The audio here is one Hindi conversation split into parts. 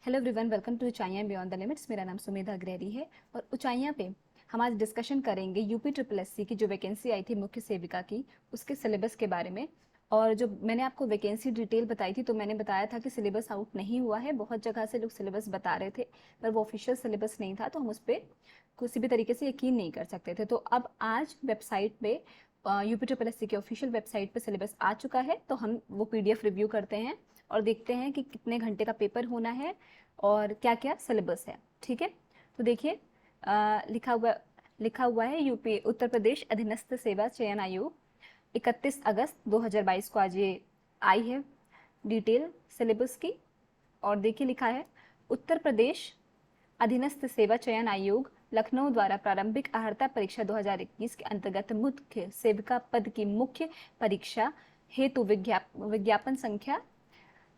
हेलो एवरीवन, वेलकम टू ऊंचाइयां बियॉन्ड द लिमिट्स। मेरा नाम सुमेधा अग्रहरी है और ऊंचाइयां पे हम आज डिस्कशन करेंगे यूपी ट्रिपल एससी की जो वैकेंसी आई थी मुख्य सेविका की, उसके सिलेबस के बारे में। और जो मैंने आपको वैकेंसी डिटेल बताई थी तो मैंने बताया था कि सिलेबस आउट नहीं हुआ है। बहुत जगह से लोग सिलेबस बता रहे थे पर वो ऑफिशियल सिलेबस नहीं था, तो हम उस पर किसी भी तरीके से यकीन नहीं कर सकते थे। तो अब आज वेबसाइट पे यूपी ट्रिपल एससी की ऑफिशियल वेबसाइट पे सिलेबस आ चुका है, तो हम वो पीडीएफ रिव्यू करते हैं और देखते हैं कि कितने घंटे का पेपर होना है और क्या क्या सिलेबस है। ठीक है, तो देखिए लिखा हुआ है यूपी उत्तर प्रदेश अधीनस्थ सेवा चयन आयोग 31 अगस्त 2022 को आज ये आई है डिटेल सिलेबस की। और देखिए लिखा है उत्तर प्रदेश अधीनस्थ सेवा चयन आयोग लखनऊ द्वारा प्रारंभिक अर्हता परीक्षा 2021 के अंतर्गत मुख्य सेविका पद की मुख्य परीक्षा हेतु विज्ञापन संख्या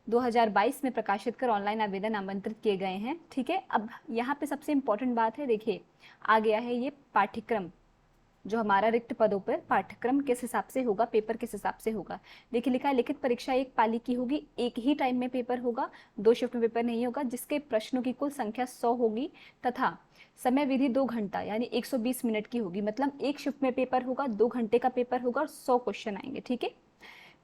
2022 में प्रकाशित कर ऑनलाइन आवेदन आमंत्रित किए गए हैं। ठीक है, अब यहाँ पे सबसे इम्पोर्टेंट बात है, देखिए आ गया है ये पाठ्यक्रम, जो हमारा रिक्त पदों पर पाठ्यक्रम किस हिसाब से होगा, पेपर किस हिसाब से होगा। देखिए लिखा है लिखित परीक्षा एक पाली की होगी, एक ही टाइम में पेपर होगा, 2 शिफ्ट में पेपर नहीं होगा, जिसके प्रश्नों की कुल संख्या 100 होगी तथा समय विधि 2 घंटा यानी 120 मिनट की होगी। मतलब एक शिफ्ट में पेपर होगा, 2 घंटे का पेपर होगा और 100 क्वेश्चन आएंगे। ठीक है,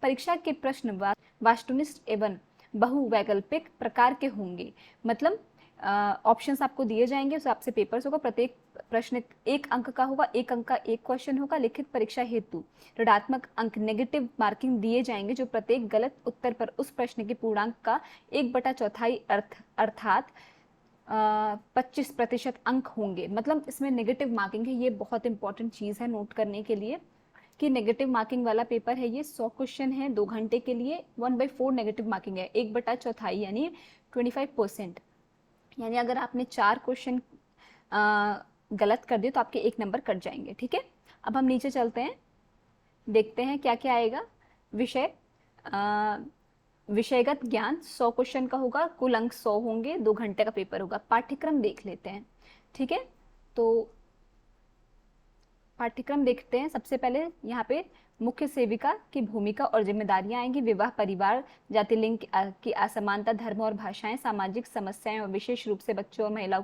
परीक्षा के प्रश्न वास्तुनिष्ठ एवं बहुवैकल्पिक प्रकार के होंगे। मतलब ऑप्शंस आपको दिए जाएंगे, उस आपसे पेपर्स होगा, प्रत्येक प्रश्न 1 अंक का होगा, 1 अंक का 1 क्वेश्चन होगा। लिखित परीक्षा हेतु ऋणात्मक अंक नेगेटिव मार्किंग दिए जाएंगे, जो प्रत्येक गलत उत्तर पर उस प्रश्न के पूर्णांक का 1/4 अर्थात 25% अंक होंगे। मतलब इसमें नेगेटिव मार्किंग है, ये बहुत इंपॉर्टेंट चीज़ है नोट करने के लिए कि नेगेटिव मार्किंग वाला पेपर है ये। 100 क्वेश्चन है 2 घंटे के लिए, 1/4 नेगेटिव मार्किंग है, 1/4 यानी 25%। यानी अगर आपने 4 क्वेश्चन गलत कर दिए तो आपके 1 नंबर कट जाएंगे। ठीक है, अब हम नीचे चलते हैं, देखते हैं क्या क्या आएगा। विषय विषयगत ज्ञान 100 क्वेश्चन का होगा, कुल अंक 100 होंगे, 2 घंटे का पेपर होगा। पाठ्यक्रम देख लेते हैं। ठीक है, तो पाठ्यक्रम देखते हैं। सबसे पहले यहाँ पे मुख्य सेविका की भूमिका और जिम्मेदारियां आएंगी। विवाह, परिवार, जाति, लिंग की असमानता, धर्म और भाषाएं, सामाजिक समस्याएं और विशेष रूप से बच्चों और महिलाओं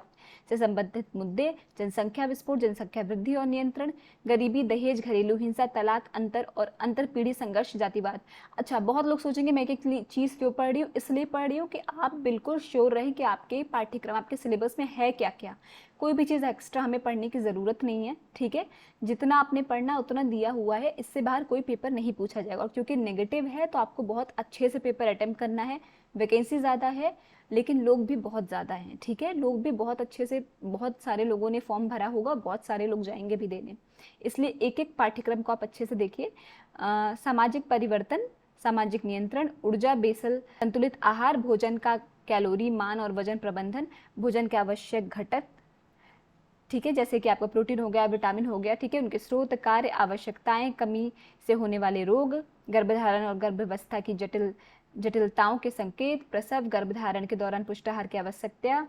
से संबंधित मुद्दे, जनसंख्या विस्फोट, जनसंख्या वृद्धि और नियंत्रण, गरीबी, दहेज, घरेलू हिंसा, तलाक, अंतर और अंतर पीढ़ी संघर्ष, जातिवाद। अच्छा, बहुत लोग सोचेंगे मैं एक एक चीज़ क्यों पढ़ रही हूँ। इसलिए पढ़ रही हूँ कि आप बिल्कुल श्योर रहें कि आपके पाठ्यक्रम, आपके सिलेबस में है क्या क्या। कोई भी चीज़ एक्स्ट्रा हमें पढ़ने की ज़रूरत नहीं है। ठीक है, जितना आपने पढ़ना उतना दिया हुआ है, इससे बाहर कोई पेपर नहीं पूछा जाएगा। और क्योंकि नेगेटिव है तो आपको बहुत अच्छे से पेपर अटेम्प्ट करना है। वैकेंसी ज़्यादा है लेकिन लोग भी बहुत ज़्यादा हैं। ठीक है, लोग भी बहुत अच्छे से, बहुत सारे लोगों ने फॉर्म भरा होगा, बहुत सारे लोग जाएंगे भी देने। इसलिए एक एक पाठ्यक्रम को आप अच्छे से देखिए। सामाजिक परिवर्तन, सामाजिक नियंत्रण, ऊर्जा बेसल, संतुलित आहार, भोजन का कैलोरी मान और वजन प्रबंधन, भोजन के आवश्यक घटक। ठीक है, जैसे कि आपका प्रोटीन हो गया, विटामिन हो गया। ठीक है, उनके स्रोत, कार्य, आवश्यकताएं, कमी से होने वाले रोग, गर्भधारण और गर्भावस्था की जटिलताओं के संकेत, प्रसव, गर्भधारण के दौरान पुष्टाहार की आवश्यकता,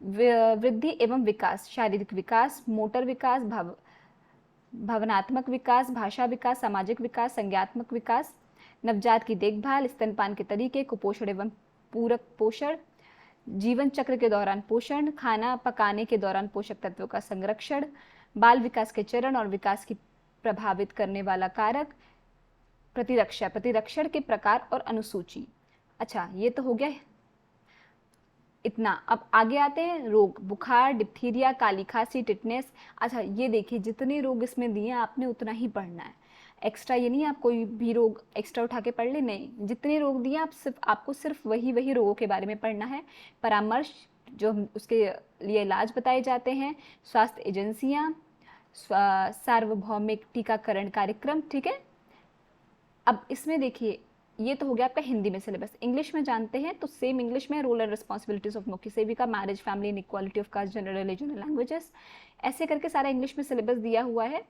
वृद्धि एवं विकास, शारीरिक विकास, मोटर विकास, भावनात्मक विकास, भाषा विकास, सामाजिक विकास, संज्ञात्मक विकास, नवजात की देखभाल, स्तनपान के तरीके, कुपोषण एवं पूरक पोषण, जीवन चक्र के दौरान पोषण, खाना पकाने के दौरान पोषक तत्वों का संरक्षण, बाल विकास के चरण और विकास की प्रभावित करने वाला कारक, प्रतिरक्षा, प्रतिरक्षण के प्रकार और अनुसूची। अच्छा, ये तो हो गया इतना। अब आगे आते हैं रोग, बुखार, डिप्थीरिया, काली खांसी, टिटनेस। अच्छा, ये देखिए जितने रोग इसमें दिए आपने उतना ही पढ़ना है। एक्स्ट्रा ये नहीं आप कोई भी रोग एक्स्ट्रा उठा के पढ़ ले, नहीं, जितने रोग दिए आपको सिर्फ वही रोगों के बारे में पढ़ना है। परामर्श, जो उसके लिए इलाज बताए जाते हैं, स्वास्थ्य एजेंसियाँ, सार्वभौमिक टीकाकरण कार्यक्रम। ठीक है, अब इसमें देखिए ये तो हो गया आपका हिंदी में सिलेबस। इंग्लिश में जानते हैं तो सेम इंग्लिश में रोल एंड रिस्पॉन्सिबिलिटीज ऑफ मुख्य सेविका, marriage, family and equality of caste, general religion and languages, ऐसे करके सारा इंग्लिश में सिलेबस दिया हुआ है।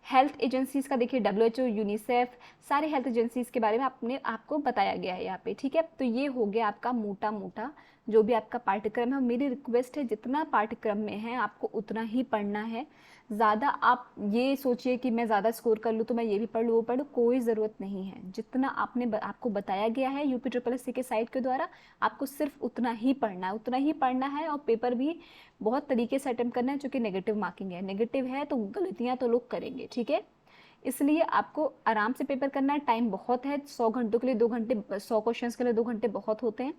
हेल्थ एजेंसीज का देखिए WHO, यूनिसेफ, सारे हेल्थ एजेंसीज के बारे में आपको बताया गया है यहाँ पे। ठीक है, तो ये हो गया आपका मोटा मोटा जो भी आपका पाठ्यक्रम है। मेरी रिक्वेस्ट है जितना पाठ्यक्रम में है आपको उतना ही पढ़ना है, ज़्यादा आप ये सोचिए कि मैं ज़्यादा स्कोर कर लूँ तो मैं ये भी पढ़ लूँ वो पढ़ लूँ, कोई ज़रूरत नहीं है। जितना आपको बताया गया है यूपी ट्रिपल एस सी के साइट के द्वारा, आपको सिर्फ उतना ही पढ़ना है, उतना ही पढ़ना है। और पेपर भी बहुत तरीके से अटेम्प्ट करना है, चूँकि नेगेटिव मार्किंग है। नेगेटिव है तो गलतियाँ तो लोग करेंगे, ठीक है। इसलिए आपको आराम से पेपर करना है। टाइम बहुत है, 100 घंटों के लिए 2 घंटे, 100 क्वेश्चंस के लिए 2 घंटे बहुत होते हैं,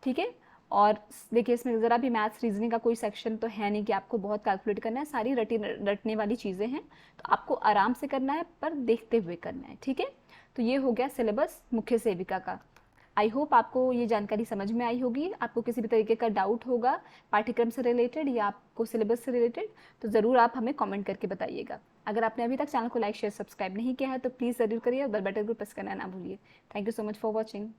ठीक है। और देखिए इसमें ज़रा भी मैथ्स रीजनिंग का कोई सेक्शन तो है नहीं कि आपको बहुत कैलकुलेट करना है, सारी रटने वाली चीज़ें हैं। तो आपको आराम से करना है पर देखते हुए करना है, ठीक है। तो ये हो गया सिलेबस मुख्य सेविका का। आई होप आपको ये जानकारी समझ में आई होगी। आपको किसी भी तरीके का डाउट होगा पाठ्यक्रम से रिलेटेड या आपको सिलेबस से रिलेटेड, तो ज़रूर आप हमें कमेंट करके बताइएगा। अगर आपने अभी तक चैनल को लाइक शेयर सब्सक्राइब नहीं किया है तो प्लीज़ ज़रूर करिए और बेल बटन को प्रेस करना ना भूलिए। Thank you so much for watching.